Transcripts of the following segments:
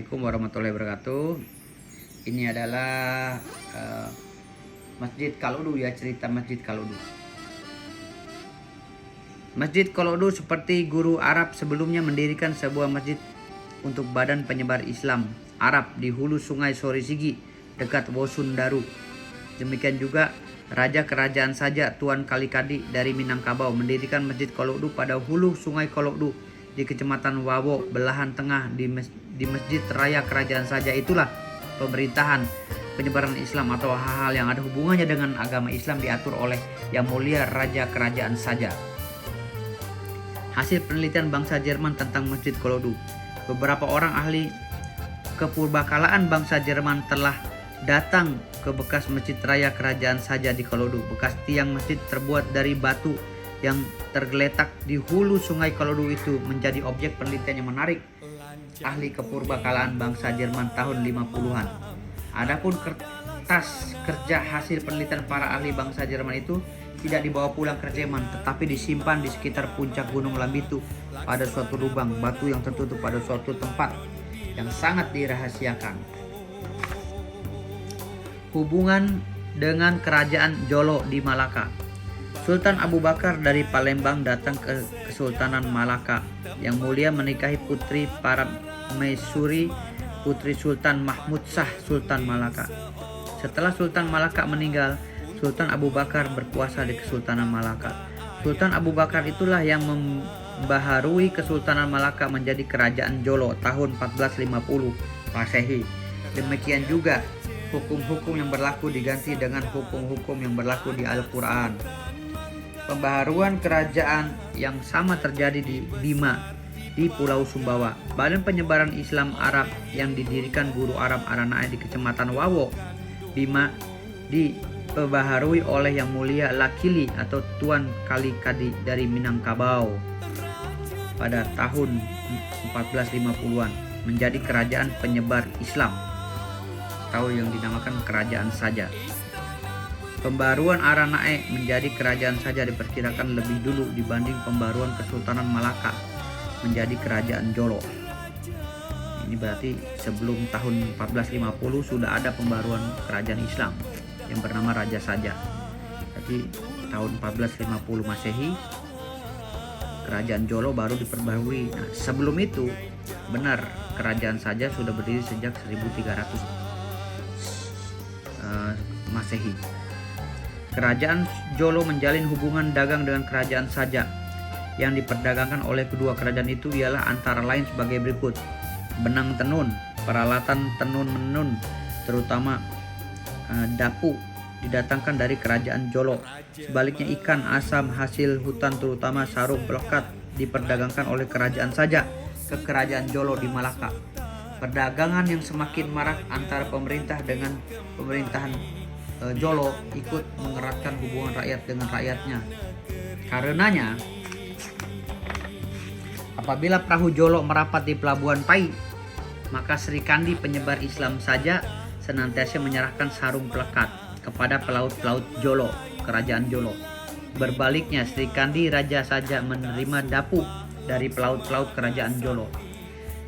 Assalamualaikum warahmatullahi wabarakatuh. Ini adalah Masjid Kalodu ya, cerita Masjid Kalodu. Masjid Kalodu seperti guru Arab sebelumnya mendirikan sebuah masjid untuk badan penyebar Islam Arab di hulu sungai Sorisigi dekat Wosundaru. Demikian juga Raja Kerajaan Saja Tuan Kalikadi dari Minangkabau mendirikan Masjid Kalodu pada hulu sungai Kalodu di Kecamatan Wawo, belahan tengah di Masjid Raya Kerajaan Saja. Itulah pemerintahan penyebaran Islam atau hal-hal yang ada hubungannya dengan agama Islam diatur oleh Yang Mulia Raja Kerajaan Saja. Hasil penelitian bangsa Jerman tentang Masjid Kalodu. Beberapa orang ahli kepurbakalaan bangsa Jerman telah datang ke bekas Masjid Raya Kerajaan Saja di Kalodu. Bekas tiang masjid terbuat dari batu yang tergeletak di hulu sungai Kalodu itu menjadi objek penelitian yang menarik ahli kepurbakalaan bangsa Jerman tahun 50-an. Adapun kertas kerja hasil penelitian para ahli bangsa Jerman itu tidak dibawa pulang ke Jerman, tetapi disimpan di sekitar puncak Gunung Lambitu pada suatu lubang batu yang tertutup pada suatu tempat yang sangat dirahasiakan. Hubungan dengan Kerajaan Jolo di Malaka. Sultan Abu Bakar dari Palembang datang ke Kesultanan Malaka. Yang Mulia menikahi putri para Maisuri, putri Sultan Mahmud Shah Sultan Malaka. Setelah Sultan Malaka meninggal, Sultan Abu Bakar berkuasa di Kesultanan Malaka. Sultan Abu Bakar itulah yang membaharui Kesultanan Malaka menjadi Kerajaan Jolo tahun 1450 Masehi. Demikian juga hukum-hukum yang berlaku diganti dengan hukum-hukum yang berlaku di Al-Quran. Pembaharuan kerajaan yang sama terjadi di Bima di Pulau Sumbawa. Badan penyebaran Islam Arab yang didirikan guru Arab Aranae di Kecamatan Wawo, Bima diperbaharui oleh Yang Mulia Lakili atau Tuan Kalikadi dari Minangkabau pada tahun 1450-an menjadi kerajaan penyebar Islam atau yang dinamakan Kerajaan Saja. Pembaruan Aranae menjadi kerajaan saja diperkirakan lebih dulu dibanding pembaruan Kesultanan Malaka menjadi Kerajaan Jolo. Ini berarti sebelum tahun 1450 sudah ada pembaruan kerajaan Islam yang bernama Raja Saja. Jadi tahun 1450 Masehi Kerajaan Jolo baru diperbarui. Nah, sebelum itu benar Kerajaan Saja sudah berdiri sejak 1300 Masehi. Kerajaan Jolo menjalin hubungan dagang dengan Kerajaan Saja. Yang diperdagangkan oleh kedua kerajaan itu ialah antara lain sebagai berikut: benang tenun, peralatan tenun menun, terutama dapu didatangkan dari Kerajaan Jolo. Sebaliknya ikan asam hasil hutan terutama sarung pelekat diperdagangkan oleh Kerajaan Saja ke Kerajaan Jolo di Malaka. Perdagangan yang semakin marak antara pemerintah dengan pemerintahan Jolo ikut mengeratkan hubungan rakyat dengan rakyatnya. Karenanya, apabila perahu Jolo merapat di Pelabuhan Pai, maka Sri Kandi penyebar Islam saja senantiasa menyerahkan sarung pelekat kepada pelaut-pelaut Jolo, Kerajaan Jolo. Berbaliknya, Sri Kandi Raja saja menerima dapu dari pelaut-pelaut Kerajaan Jolo.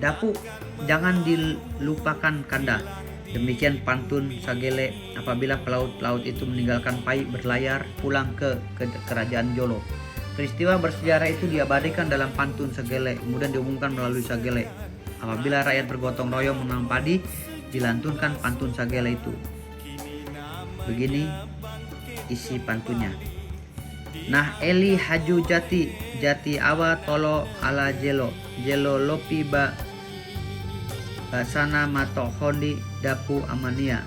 Dapu jangan dilupakan Kanda. Demikian pantun Sagele apabila pelaut-pelaut itu meninggalkan Pai berlayar pulang ke Kerajaan Jolo. Peristiwa bersejarah itu diabadikan dalam pantun Sagele, kemudian diumumkan melalui Sagele. Apabila rakyat bergotong royong menanam padi, dilantunkan pantun Sagele itu. Begini isi pantunnya. Nah Eli Haju Jati awa tolo ala jelo lopi basana mato hondi dapu amania.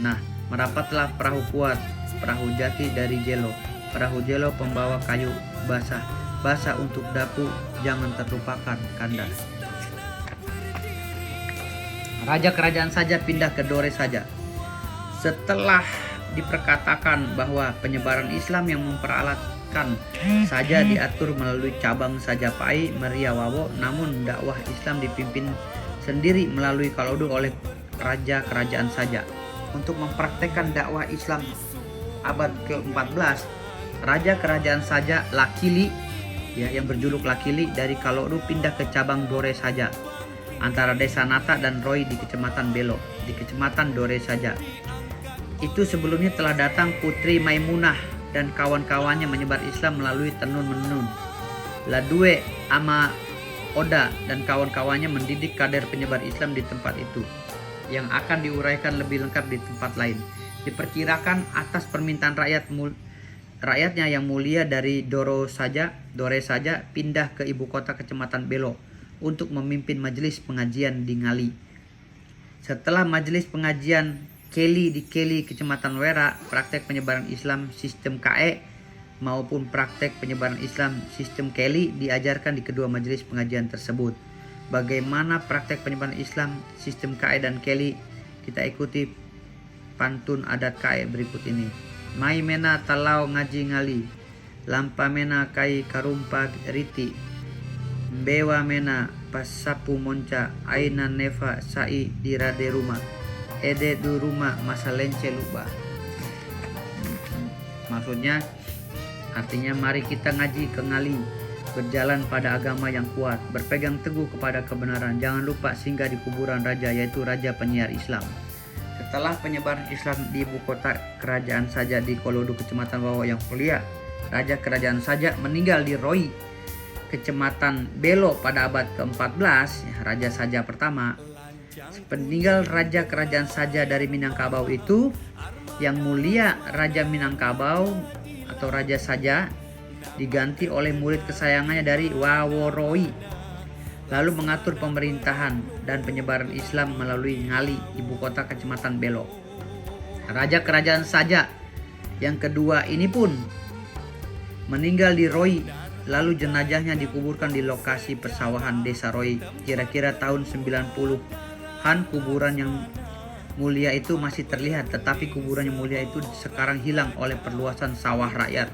Nah merapatlah perahu kuat, perahu jati dari Jelo. Perahu Jelo pembawa kayu basah untuk dapu, jangan terlupakan Kanda. Raja Kerajaan Saja pindah ke Dore Saja. Setelah diperkatakan bahwa penyebaran Islam yang memperalatkan saja diatur melalui cabang Saja Pai Meria Wawo, namun dakwah Islam dipimpin sendiri melalui Kalodu oleh Raja Kerajaan Saja. Untuk mempraktekkan dakwah Islam abad ke-14, Raja Kerajaan Saja Lakili yang berjuluk Lakili dari Kalodu pindah ke cabang Dore Saja. antara desa Nata dan Roy di Kecamatan Belo, di Kecamatan Dore saja. Itu sebelumnya telah datang Putri Maimunah dan kawan-kawannya menyebar Islam melalui tenun-menenun. Ladue Ama Oda dan kawan-kawannya mendidik kader penyebar Islam di tempat itu, yang akan diuraikan lebih lengkap di tempat lain. Diperkirakan atas permintaan rakyatnya yang mulia dari Dore saja pindah ke ibu kota Kecamatan Belo untuk memimpin majelis pengajian di Ngali. Setelah majelis pengajian Keli di Keli Kecamatan Wera, praktek penyebaran Islam sistem KE maupun praktek penyebaran Islam sistem Keli diajarkan di kedua majelis pengajian tersebut. Bagaimana praktek penyebaran Islam sistem KE dan Keli? Kita ikuti pantun adat KE berikut ini. Mai mena talau ngaji ngali, lampa mena kai karumpa riti, bewa mena pasapu monca, aina neva sai dirade rumah, ede du rumah masalence lupa. Maksudnya, artinya mari kita ngaji ke Ngali, berjalan pada agama yang kuat, berpegang teguh kepada kebenaran, jangan lupa singgah di kuburan raja, yaitu raja penyiar Islam. Setelah penyebaran Islam di ibu kota kerajaan saja di Kolodu Kecamatan Wawo yang mulia, raja kerajaan saja meninggal di Roy, Kecamatan Belo pada abad ke-14, raja saja pertama. Peninggal raja kerajaan saja dari Minangkabau itu, yang mulia Raja Minangkabau atau raja saja diganti oleh murid kesayangannya dari Waworoi, lalu mengatur pemerintahan dan penyebaran Islam melalui Ngali, ibu kota Kecamatan Belo. Raja kerajaan saja yang kedua ini pun meninggal di Roy, lalu jenazahnya dikuburkan di lokasi persawahan desa Roy. Kira-kira tahun 90-an kuburan yang mulia itu masih terlihat, tetapi kuburan yang mulia itu sekarang hilang oleh perluasan sawah rakyat.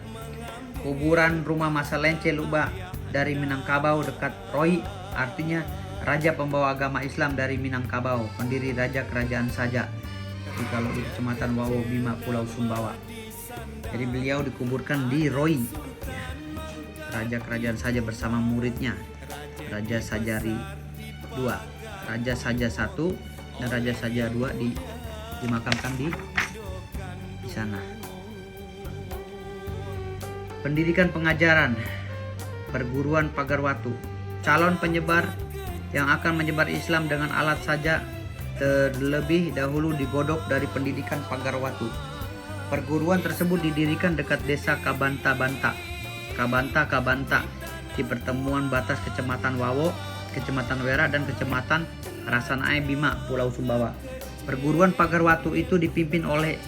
Kuburan rumah Masalence Luba dari Minangkabau dekat Roy, artinya raja pembawa agama Islam dari Minangkabau, pendiri raja kerajaan saja di Kecamatan Wawo Bima, Pulau Sumbawa. Jadi beliau dikuburkan di Roy, raja kerajaan saja bersama muridnya, Raja Sajari II, Raja Saja I dan Raja Saja II dimakamkan di sana. Pendidikan pengajaran perguruan Pagarwatu. Calon penyebar yang akan menyebar Islam dengan alat saja terlebih dahulu digodok dari pendidikan Pagarwatu. Perguruan tersebut didirikan dekat desa Kabanta di pertemuan batas Kecamatan Wawo, Kecamatan Wera dan Kecamatan Rasanae Bima, Pulau Sumbawa. Perguruan Pagarwatu itu dipimpin oleh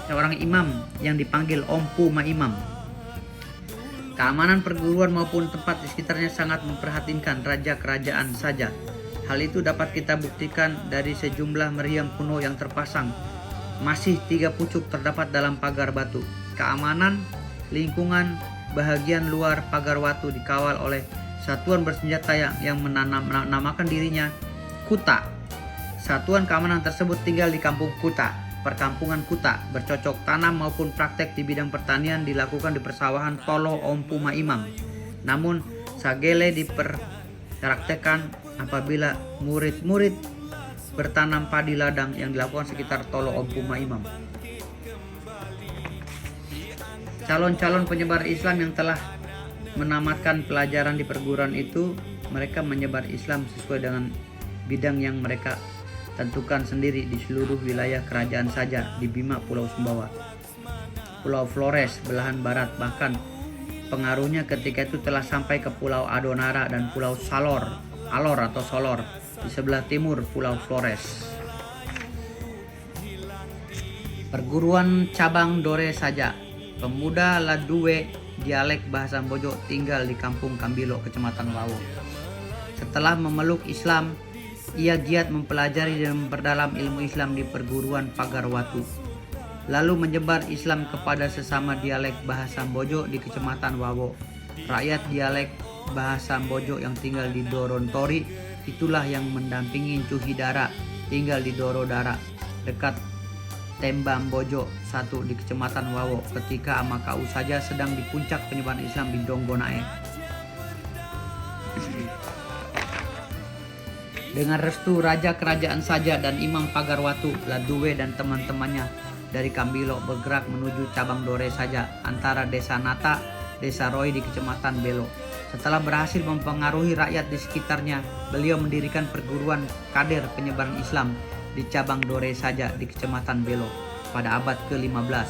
seorang imam yang dipanggil Ompu Maimam. Keamanan perguruan maupun tempat di sekitarnya sangat memprihatinkan raja kerajaan saja. Hal itu dapat kita buktikan dari sejumlah meriam kuno yang terpasang. Masih 3 pucuk terdapat dalam pagar batu. Keamanan lingkungan bahagian luar Pagarwatu dikawal oleh satuan bersenjata yang menamakan dirinya Kuta. Satuan keamanan tersebut tinggal di kampung Kuta, perkampungan Kuta. Bercocok tanam maupun praktek di bidang pertanian dilakukan di persawahan Tolo Ompu Maimam. Namun sagele dipraktekkan apabila murid-murid bertanam padi ladang yang dilakukan sekitar Tolo Ompu Maimam. Calon-calon penyebar Islam yang telah menamatkan pelajaran di perguruan itu, mereka menyebar Islam sesuai dengan bidang yang mereka tentukan sendiri di seluruh wilayah kerajaan saja di Bima, Pulau Sumbawa, Pulau Flores, belahan barat, bahkan pengaruhnya ketika itu telah sampai ke Pulau Adonara dan Pulau Alor atau Solor di sebelah timur Pulau Flores. Perguruan cabang Dore saja. Pemuda Ladue dialek bahasa Bojo tinggal di kampung Kambilo, Kecamatan Wawo. Setelah memeluk Islam, ia giat mempelajari dan memperdalam ilmu Islam di perguruan Pagarwatu, lalu menyebar Islam kepada sesama dialek bahasa Bojo di Kecamatan Wawo. Rakyat dialek bahasa Bojo yang tinggal di Dorontori itulah yang mendampingi Cuhidara tinggal di Dorodara dekat Tembang Bojo 1 di Kecamatan Wawo ketika Amakau saja sedang di puncak penyebaran Islam di Donggonae. Dengan restu Raja Kerajaan Saja dan Imam Pagarwatu, Laduwe dan teman-temannya dari Kambilo bergerak menuju cabang Dore Saja antara Desa Nata, Desa Roy di Kecamatan Belo. Setelah berhasil mempengaruhi rakyat di sekitarnya, beliau mendirikan perguruan kader penyebaran Islam di cabang Dore Saja di Kecamatan Belo pada abad ke-15.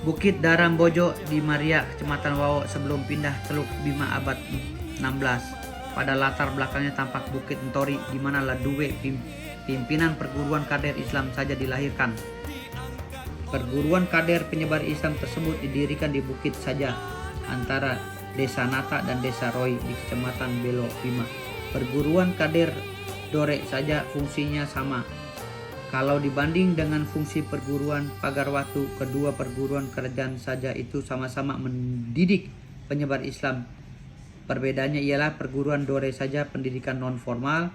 Bukit Darambojo di Maria, Kecamatan Wawo sebelum pindah Teluk Bima abad 16. Pada latar belakangnya tampak Bukit Entori di mana Laduwe, pimpinan perguruan kader Islam Saja dilahirkan. Perguruan kader penyebar Islam tersebut didirikan di Bukit Saja antara Desa Nata dan Desa Roy di Kecamatan Belo Bima. Perguruan kader Dore Saja fungsinya sama. Kalau dibanding dengan fungsi perguruan Pagarwatu, kedua perguruan kerajaan Saja itu sama-sama mendidik penyebar Islam. Perbedaannya ialah perguruan Dore Saja pendidikan non formal,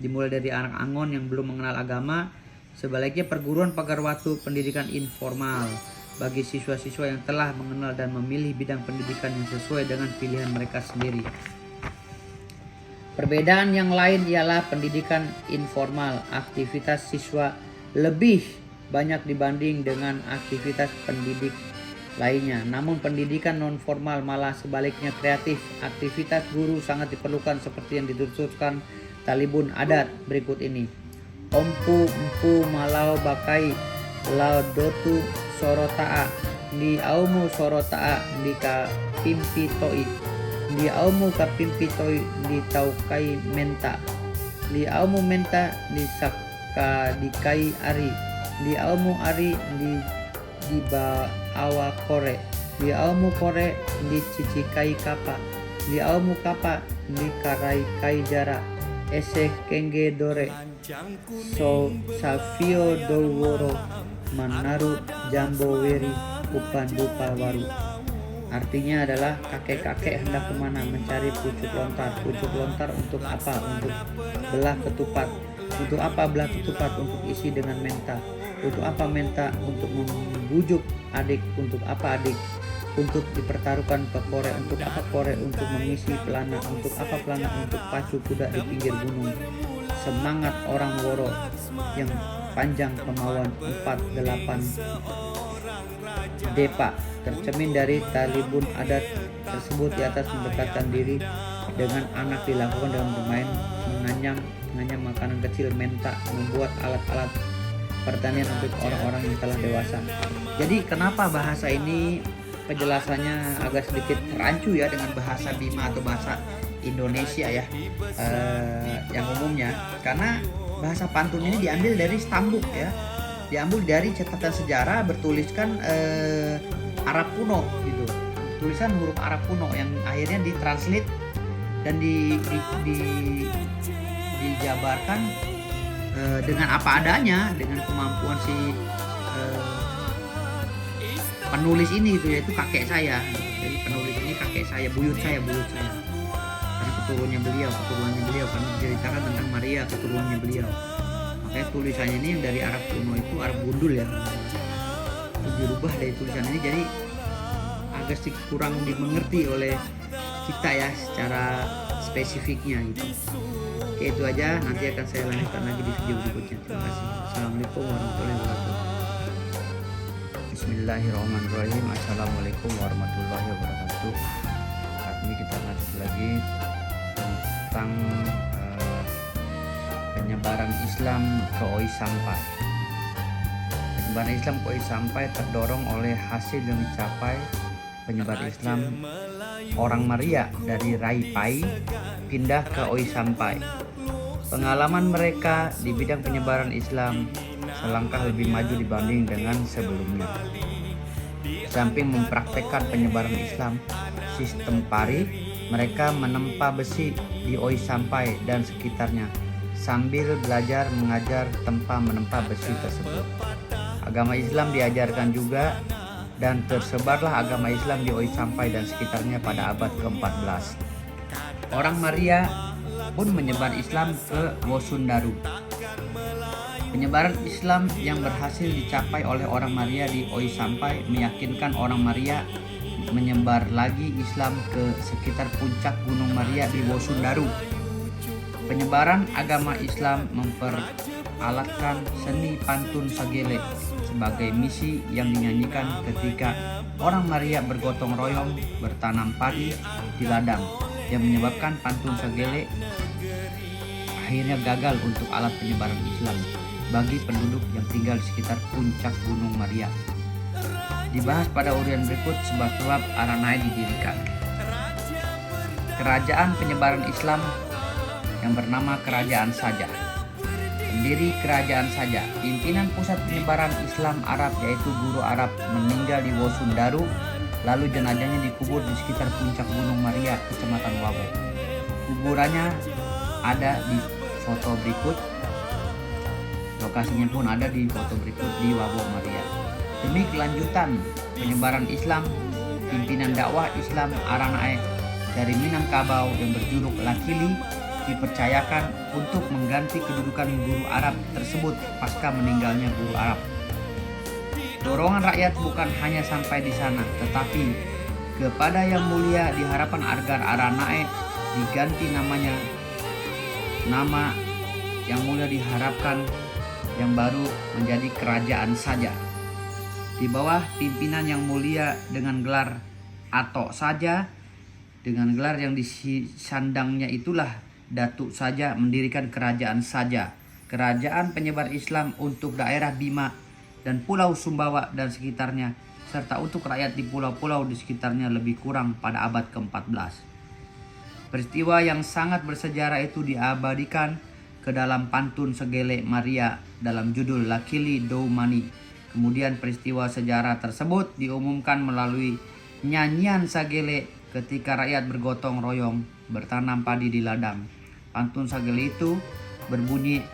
dimulai dari anak Angon yang belum mengenal agama. Sebaliknya perguruan Pagarwatu pendidikan informal bagi siswa-siswa yang telah mengenal dan memilih bidang pendidikan yang sesuai dengan pilihan mereka sendiri. Perbedaan yang lain ialah pendidikan informal, aktivitas siswa lebih banyak dibanding dengan aktivitas pendidik lainnya. Namun pendidikan non formal malah sebaliknya kreatif. Aktivitas guru sangat diperlukan seperti yang dituturkan talibun adat berikut ini. Ompu empu malau bakai laudotu sorotaa di aumu sorotaa di ka pimpi toi di aumu ka pimpi toi di taukai menta di aumu menta di saka di kai ari di aumu ari di baawa kore di aumu kore di cicikai kapa di aumu kapa di karai kai jara ese kenge dore so savio doworo manaru jambo weri upan dupa waru. Artinya adalah kakek-kakek hendak kemana mencari pucuk lontar. Pucuk lontar untuk apa? Untuk belah ketupat. Untuk apa belah ketupat? Untuk isi dengan menta. Untuk apa menta? Untuk membujuk adik. Untuk apa adik? Untuk dipertaruhkan ke kore. Untuk apa kore? Untuk mengisi pelana. Untuk apa pelana? Untuk pacu kuda di pinggir gunung. Semangat orang Woro yang panjang kemauan 48 Depa tercermin dari talibun adat tersebut di atas mendekatkan diri dengan anak dilakukan dengan bermain menganyam makanan kecil menta, membuat alat-alat pertanian untuk orang-orang yang telah dewasa. Jadi kenapa bahasa ini penjelasannya agak sedikit rancu ya dengan bahasa Bima atau bahasa Indonesia ya yang umumnya, karena bahasa pantun ini diambil dari stambuk ya, diambil dari catatan sejarah bertuliskan Arab kuno gitu, tulisan huruf Arab kuno yang akhirnya ditranslate dan dijabarkan dengan apa adanya, dengan kemampuan si penulis ini gitu, yaitu kakek saya. Jadi penulis ini kakek saya, buyut saya karena keturunannya beliau karena diceritakan tentang Maria, keturunannya beliau. Makanya tulisannya ini yang dari Arab kuno itu Arab gundul ya, itu dirubah dari tulisan ini, jadi agak sedikit kurang dimengerti oleh kita ya secara spesifiknya gitu. Oke, itu aja, nanti akan saya lanjutkan lagi di video berikutnya. Terima kasih. Assalamualaikum warahmatullahi wabarakatuh. Bismillahirrahmanirrahim. Assalamualaikum warahmatullahi wabarakatuh. Saat ini kita lanjut lagi tentang penyebaran Islam ke Oi Sampai. Penyebaran Islam ke Oi Sampai terdorong oleh hasil yang dicapai penyebar Islam orang Maria dari Rai Pai pindah ke Oi Sampai. Pengalaman mereka di bidang penyebaran Islam selangkah lebih maju dibanding dengan sebelumnya. Samping mempraktekkan penyebaran Islam sistem pari, mereka menempa besi di Oi Sampai dan sekitarnya sambil belajar mengajar tempa menempa besi tersebut. Agama Islam diajarkan juga dan tersebarlah agama Islam di Oi Sampai dan sekitarnya pada abad ke-14. Orang Maria pun menyebar Islam ke Wosundaru. Penyebaran Islam yang berhasil dicapai oleh orang Maria di Oi Sampai meyakinkan orang Maria menyebar lagi Islam ke sekitar puncak Gunung Maria di Wosundaru. Penyebaran agama Islam memperalatkan seni pantun Sagele sebagai misi yang dinyanyikan ketika orang Maria bergotong royong bertanam padi di ladang, yang menyebabkan pantun Sagele akhirnya gagal untuk alat penyebaran Islam bagi penduduk yang tinggal di sekitar puncak Gunung Maria. Dibahas pada urian berikut sebab Aranae didirikan. Kerajaan penyebaran Islam yang bernama Kerajaan Saja. Pendiri Kerajaan Saja, pimpinan pusat penyebaran Islam Arab yaitu guru Arab, meninggal di Wosundaru, lalu jenazahnya dikubur di sekitar puncak Gunung Maria, Kecamatan Wabo. Kuburannya ada di foto berikut. Lokasinya pun ada di foto berikut di Wabo Maria. Demi kelanjutan penyebaran Islam, pimpinan dakwah Islam Aranae dari Minangkabau yang berjuluk Lakili dipercayakan untuk mengganti kedudukan guru Arab tersebut pasca meninggalnya guru Arab. Dorongan rakyat bukan hanya sampai di sana, tetapi kepada Yang Mulia diharapkan agar Aranae diganti namanya. Nama Yang Mulia diharapkan yang baru menjadi Kerajaan Saja. Di bawah pimpinan Yang Mulia dengan gelar Atok Saja, dengan gelar yang disandangnya itulah Datuk Saja mendirikan Kerajaan Saja, kerajaan penyebar Islam untuk daerah Bima dan Pulau Sumbawa dan sekitarnya, serta untuk rakyat di pulau-pulau di sekitarnya lebih kurang pada abad ke-14. Peristiwa yang sangat bersejarah itu diabadikan ke dalam pantun Sagele Maria dalam judul Lakili Doumani. Kemudian peristiwa sejarah tersebut diumumkan melalui nyanyian Sagele ketika rakyat bergotong royong bertanam padi di ladang. Pantun Sagele itu berbunyi,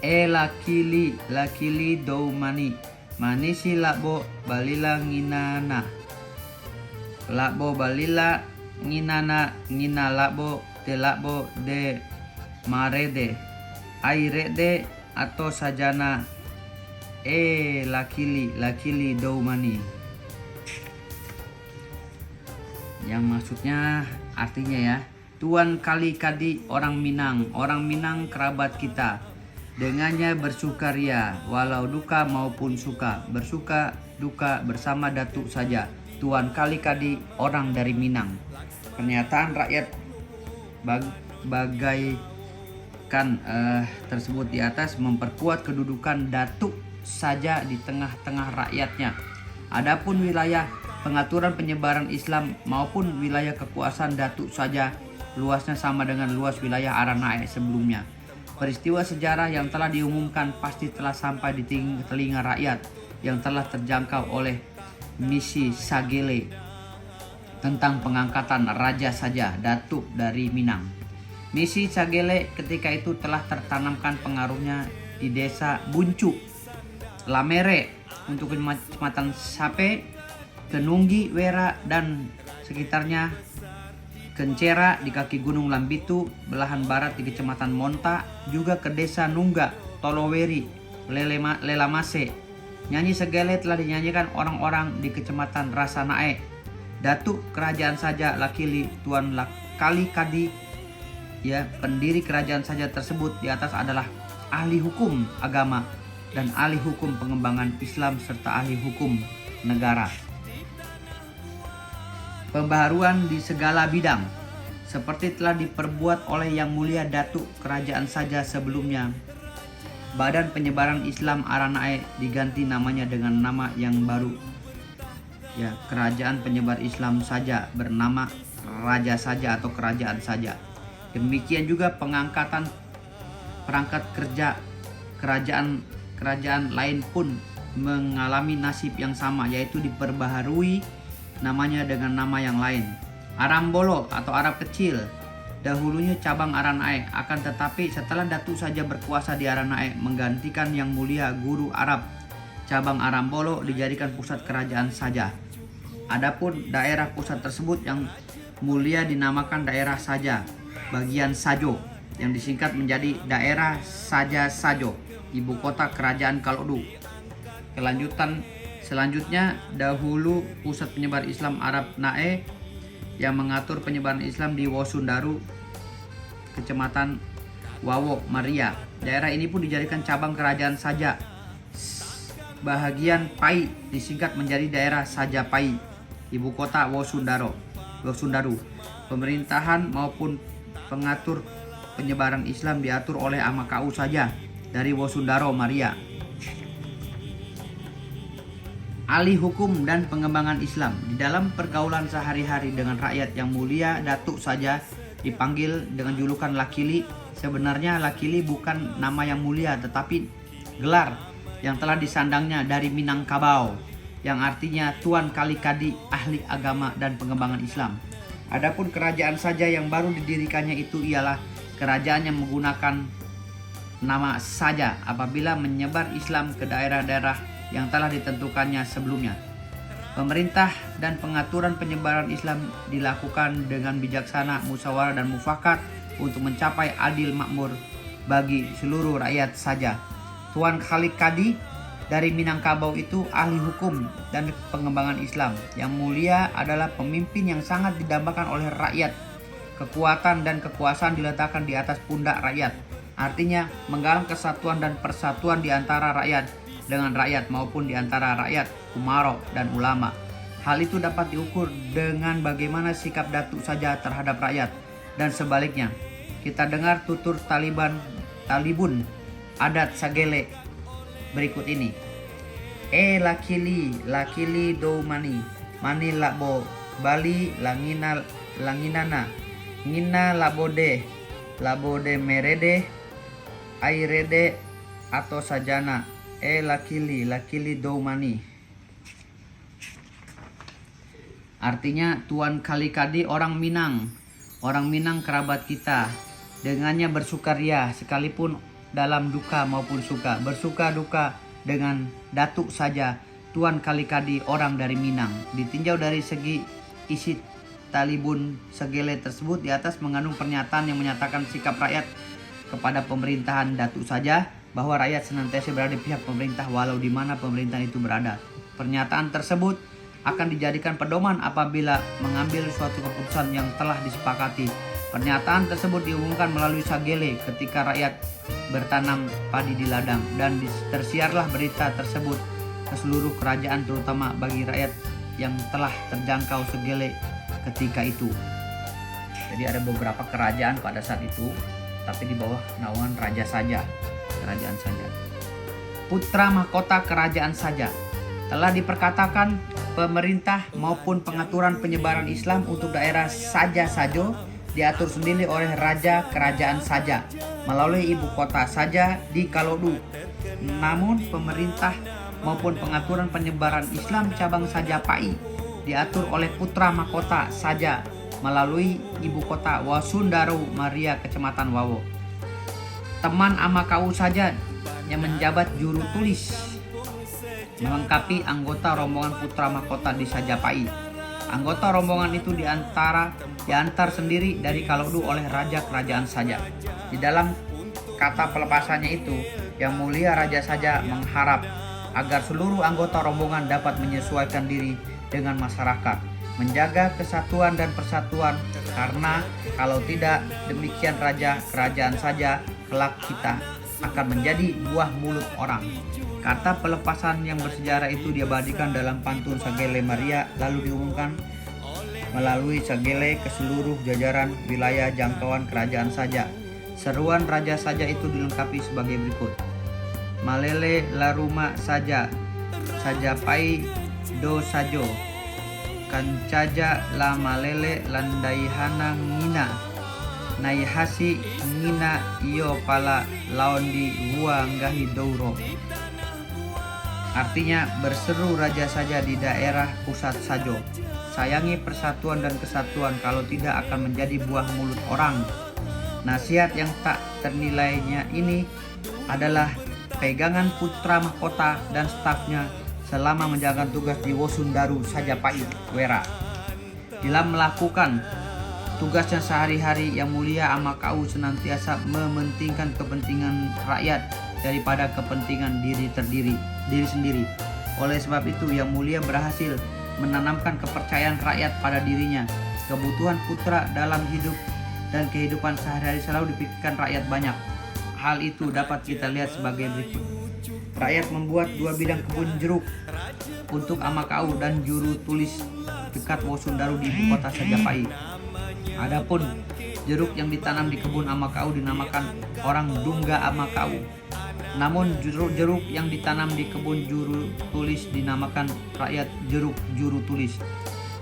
lakili, lakili doumani, manisi lakbo balila nginana. Lakbo balila nginana, ngina lakbo de lakbo de marede, airede atau sajana, lakili, lakili doumani. Yang maksudnya artinya ya, Tuan Kali Kadi orang Minang kerabat kita. Dengannya bersukaria, walau duka maupun suka, bersuka duka bersama Datuk Saja. Tuan Kali Kadi orang dari Minang. Pernyataan rakyat bagaikan tersebut di atas memperkuat kedudukan Datuk Saja di tengah-tengah rakyatnya. Adapun wilayah pengaturan penyebaran Islam maupun wilayah kekuasaan Datuk Saja luasnya sama dengan luas wilayah Aranae sebelumnya. Peristiwa sejarah yang telah diumumkan pasti telah sampai di telinga rakyat yang telah terjangkau oleh misi Sagele tentang pengangkatan Raja Saja Datuk dari Minang. Misi Sagele ketika itu telah tertanamkan pengaruhnya di desa Buncu, Lamere untuk Kecamatan Sape, Kenunggi, Wera dan sekitarnya, Kencera di kaki Gunung Lambitu, belahan barat di Kecamatan Monta, juga ke desa Nungga, Toloweri, Lelamase. Nyanyi Sagele telah dinyanyikan orang-orang di Kecamatan Rasanae. Datuk Kerajaan Saja Lakili Tuan Kali Kadi, ya, pendiri Kerajaan Saja tersebut di atas adalah ahli hukum agama dan ahli hukum pengembangan Islam serta ahli hukum negara. Pembaharuan di segala bidang seperti telah diperbuat oleh Yang Mulia Datuk Kerajaan Saja sebelumnya. Badan Penyebaran Islam Aranae diganti namanya dengan nama yang baru, ya, Kerajaan Penyebar Islam Saja, bernama Raja Saja atau Kerajaan Saja. Demikian juga pengangkatan perangkat kerja kerajaan lain pun mengalami nasib yang sama, yaitu diperbaharui namanya dengan nama yang lain. Arambolo atau Arab Kecil dahulunya cabang Aranae, akan tetapi setelah Datuk Saja berkuasa di Aranae menggantikan Yang Mulia Guru Arab, cabang Arambolo dijadikan pusat kerajaan Saja. Adapun daerah pusat tersebut Yang Mulia dinamakan daerah Saja bagian Sajo, yang disingkat menjadi daerah Saja Sajo, ibu kota kerajaan Kalodu. Selanjutnya dahulu pusat penyebar Islam Arab Nae yang mengatur penyebaran Islam di Wosundaru Kecamatan Wawo, Maria. Daerah ini pun dijadikan cabang kerajaan Saja. Bahagian Pai disingkat menjadi daerah Saja Pai. Ibu kota Wosundaru. Pemerintahan maupun pengatur penyebaran Islam diatur oleh Amakau saja dari Wosundaru, Maria. Alih hukum dan pengembangan Islam. Di dalam pergaulan sehari-hari dengan rakyat yang mulia, Datuk saja dipanggil dengan julukan Lakili. Sebenarnya Lakili bukan nama yang mulia, tetapi gelar yang telah disandangnya dari Minangkabau, yang artinya Tuan Kalikadi, ahli agama dan pengembangan Islam. Adapun kerajaan saja yang baru didirikannya itu ialah kerajaan yang menggunakan nama saja apabila menyebar Islam ke daerah-daerah yang telah ditentukannya sebelumnya. Pemerintah dan pengaturan penyebaran Islam dilakukan dengan bijaksana, musyawarah dan mufakat untuk mencapai adil makmur bagi seluruh rakyat saja. Tuan Khalid Kadi dari Minangkabau itu ahli hukum dan pengembangan Islam. Yang mulia adalah pemimpin yang sangat didambakan oleh rakyat. Kekuatan dan kekuasaan diletakkan di atas pundak rakyat. Artinya menggalang kesatuan dan persatuan di antara rakyat dengan rakyat maupun di antara rakyat, umaro dan ulama. Hal itu dapat diukur dengan bagaimana sikap Datuk saja terhadap rakyat dan sebaliknya. Kita dengar tutur Talibun adat Sagele berikut ini. Lakili do mani labo bali langinana ngina labode merede airede atau sajana lakili do mani. Artinya Tuan Kalikadi orang Minang kerabat kita, dengannya bersukaria sekalipun dalam duka maupun suka, bersuka duka dengan Datuk saja Tuan Kalikadi orang dari Minang. Ditinjau dari segi isi Talibun Segele tersebut, di atas mengandung pernyataan yang menyatakan sikap rakyat kepada pemerintahan Datuk saja, bahwa rakyat senantiasa berada di pihak pemerintah walau di mana pemerintahan itu berada. Pernyataan tersebut akan dijadikan pedoman apabila mengambil suatu keputusan yang telah disepakati. Pernyataan tersebut diumumkan melalui Sagele ketika rakyat bertanam padi di ladang, dan tersiarlah berita tersebut ke seluruh kerajaan, terutama bagi rakyat yang telah terjangkau Segele ketika itu. Jadi ada beberapa kerajaan pada saat itu, tapi di bawah naungan raja saja, kerajaan saja. Putra mahkota kerajaan saja. Telah diperkatakan pemerintah maupun pengaturan penyebaran Islam untuk daerah saja-sajo diatur sendiri oleh raja kerajaan saja melalui ibu kota saja di Kalodu. Namun pemerintah maupun pengaturan penyebaran Islam cabang saja Pai diatur oleh putra mahkota saja melalui ibu kota Wosundaru, Maria, Kecamatan Wawo. Teman Amakau saja yang menjabat juru tulis melengkapi anggota rombongan putra mahkota di Sajapai. Anggota rombongan itu diantar sendiri dari Kalodu oleh raja kerajaan saja. Di dalam kata pelepasannya itu, Yang Mulia Raja saja mengharap agar seluruh anggota rombongan dapat menyesuaikan diri dengan masyarakat, menjaga kesatuan dan persatuan, karena kalau tidak demikian raja kerajaan saja kelak kita akan menjadi buah mulut orang. Kata pelepasan yang bersejarah itu diabadikan dalam pantun Sagele Maria, lalu diumumkan melalui Sagele ke seluruh jajaran wilayah jangkauan kerajaan saja. Seruan raja saja itu dilengkapi sebagai berikut. Malele laruma saja, Sajapai do sajo, kancaja la malele landaihana ngina, naihasi ngina iyo pala laondi gua nggahi douro. Artinya, berseru raja saja di daerah pusat sajo, sayangi persatuan dan kesatuan, kalau tidak akan menjadi buah mulut orang. Nasihat yang tak ternilainya ini adalah pegangan putra mahkota dan stafnya selama menjalankan tugas di Wosundaru Sajapai Wera. Dalam melakukan tugasnya sehari-hari, Yang Mulia Amakau senantiasa mementingkan kepentingan rakyat daripada kepentingan diri sendiri. Oleh sebab itu, Yang Mulia berhasil menanamkan kepercayaan rakyat pada dirinya. Kebutuhan putra dalam hidup dan kehidupan sehari-hari selalu dipikirkan rakyat banyak. Hal itu dapat kita lihat sebagai berikut. Rakyat membuat 2 bidang kebun jeruk untuk Amakau dan juru tulis dekat Wosundaru di ibu kota Sajapahit. Adapun jeruk yang ditanam di kebun Amakau dinamakan orang Dungga Amakau. Namun jeruk yang ditanam di kebun juru tulis dinamakan rakyat jeruk juru tulis.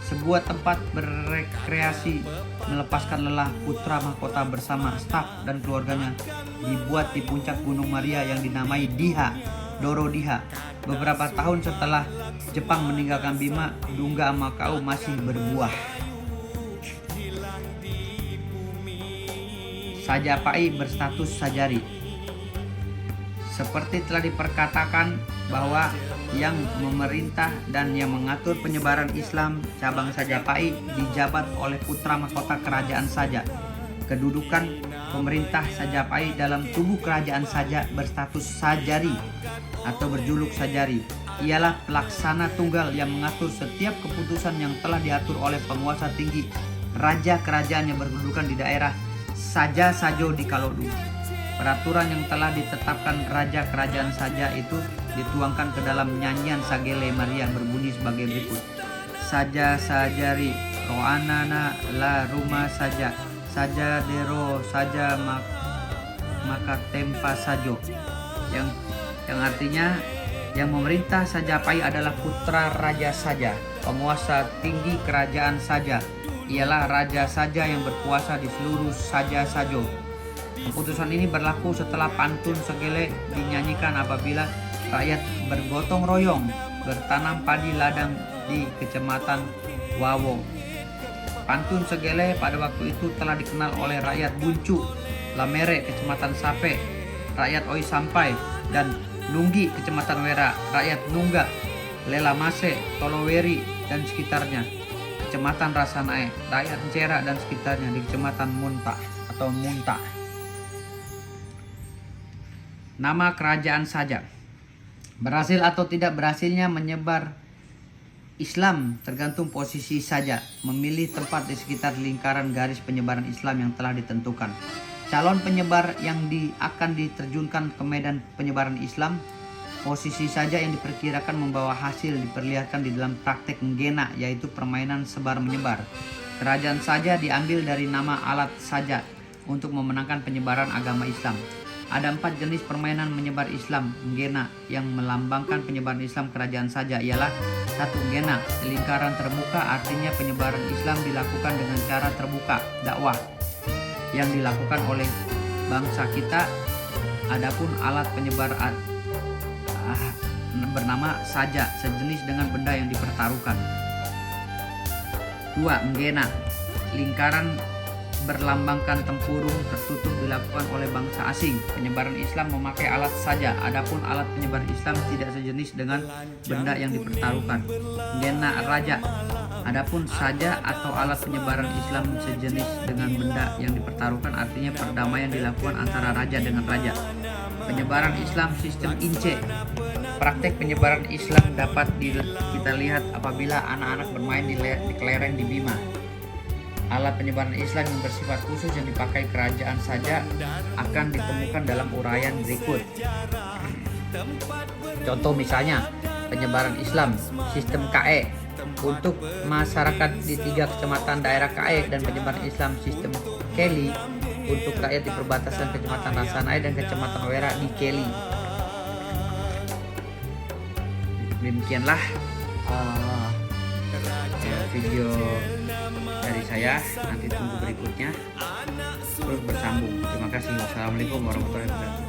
Sebuah tempat berrekreasi melepaskan lelah putra mahkota bersama staf dan keluarganya dibuat di puncak Gunung Maria yang dinamai Diha, Doro Diha. Beberapa tahun setelah Jepang meninggalkan Bima, Dungga Amakau masih berbuah. Sajapahit berstatus sajari. Seperti telah diperkatakan bahwa yang memerintah dan yang mengatur penyebaran Islam cabang Sajapahit dijabat oleh putra mahkota kerajaan saja. Kedudukan pemerintah Sajapahit dalam tubuh kerajaan saja berstatus sajari atau berjuluk sajari. Ialah pelaksana tunggal yang mengatur setiap keputusan yang telah diatur oleh penguasa tinggi raja kerajaan yang berkedudukan di daerah Saja Sajo di Kalodu. Peraturan yang telah ditetapkan raja kerajaan saja itu dituangkan ke dalam nyanyian Sagele Maria berbunyi sebagai berikut. Saja sajari roanana la rumah saja, saja dero saja maka tempa sajo. Yang artinya yang memerintah Sajapahit adalah putra raja saja, penguasa tinggi kerajaan saja. Ialah raja saja yang berkuasa di seluruh Saja Sajo. Keputusan ini berlaku setelah pantun Segele dinyanyikan apabila rakyat bergotong royong bertanam padi ladang di kecamatan Wawo. Pantun Segele pada waktu itu telah dikenal oleh rakyat Buncu, Lamere, kecamatan Sape, rakyat Oi Sampai, dan Nunggi, kecamatan Wera, rakyat Nungga, Lelamase, Toloweri, dan sekitarnya, kecamatan Rasanae, rakyat Encera dan sekitarnya di kecamatan Munta atau Munta. Nama kerajaan saja. Berhasil atau tidak berhasilnya menyebar Islam tergantung posisi saja memilih tempat di sekitar lingkaran garis penyebaran Islam yang telah ditentukan. Calon penyebar yang akan diterjunkan ke medan penyebaran Islam, posisi saja yang diperkirakan membawa hasil diperlihatkan di dalam praktek Ngena, yaitu permainan sebar menyebar. Kerajaan saja diambil dari nama alat saja untuk memenangkan penyebaran agama Islam. Ada 4 jenis permainan menyebar Islam Ngena yang melambangkan penyebaran Islam kerajaan saja, ialah 1. Ngena lingkaran terbuka, artinya penyebaran Islam dilakukan dengan cara terbuka, dakwah yang dilakukan oleh bangsa kita. Adapun alat penyebar bernama saja, sejenis dengan benda yang dipertaruhkan. 2. Ngena lingkaran berlambangkan tempurung tertutup dilakukan oleh bangsa asing. Penyebaran Islam memakai alat saja, adapun alat penyebar Islam tidak sejenis dengan benda yang dipertaruhkan. Ngena raja, adapun saja atau alat penyebaran Islam sejenis dengan benda yang dipertaruhkan, artinya perdamaian dilakukan antara raja dengan raja. Penyebaran Islam sistem Ince. Praktek penyebaran Islam dapat kita lihat apabila anak-anak bermain di kelereng di Bima. Alat penyebaran Islam yang bersifat khusus yang dipakai kerajaan saja akan ditemukan dalam uraian berikut. Contoh misalnya penyebaran Islam sistem KE untuk masyarakat di 3 kecamatan daerah KE, dan penyebaran Islam sistem Keli untuk rakyat di perbatasan kecamatan Rasanae dan kecamatan Wera di Keli. Demikianlah video dari saya, nanti tunggu berikutnya terus bersambung. Terima kasih. Wassalamualaikum warahmatullahi wabarakatuh.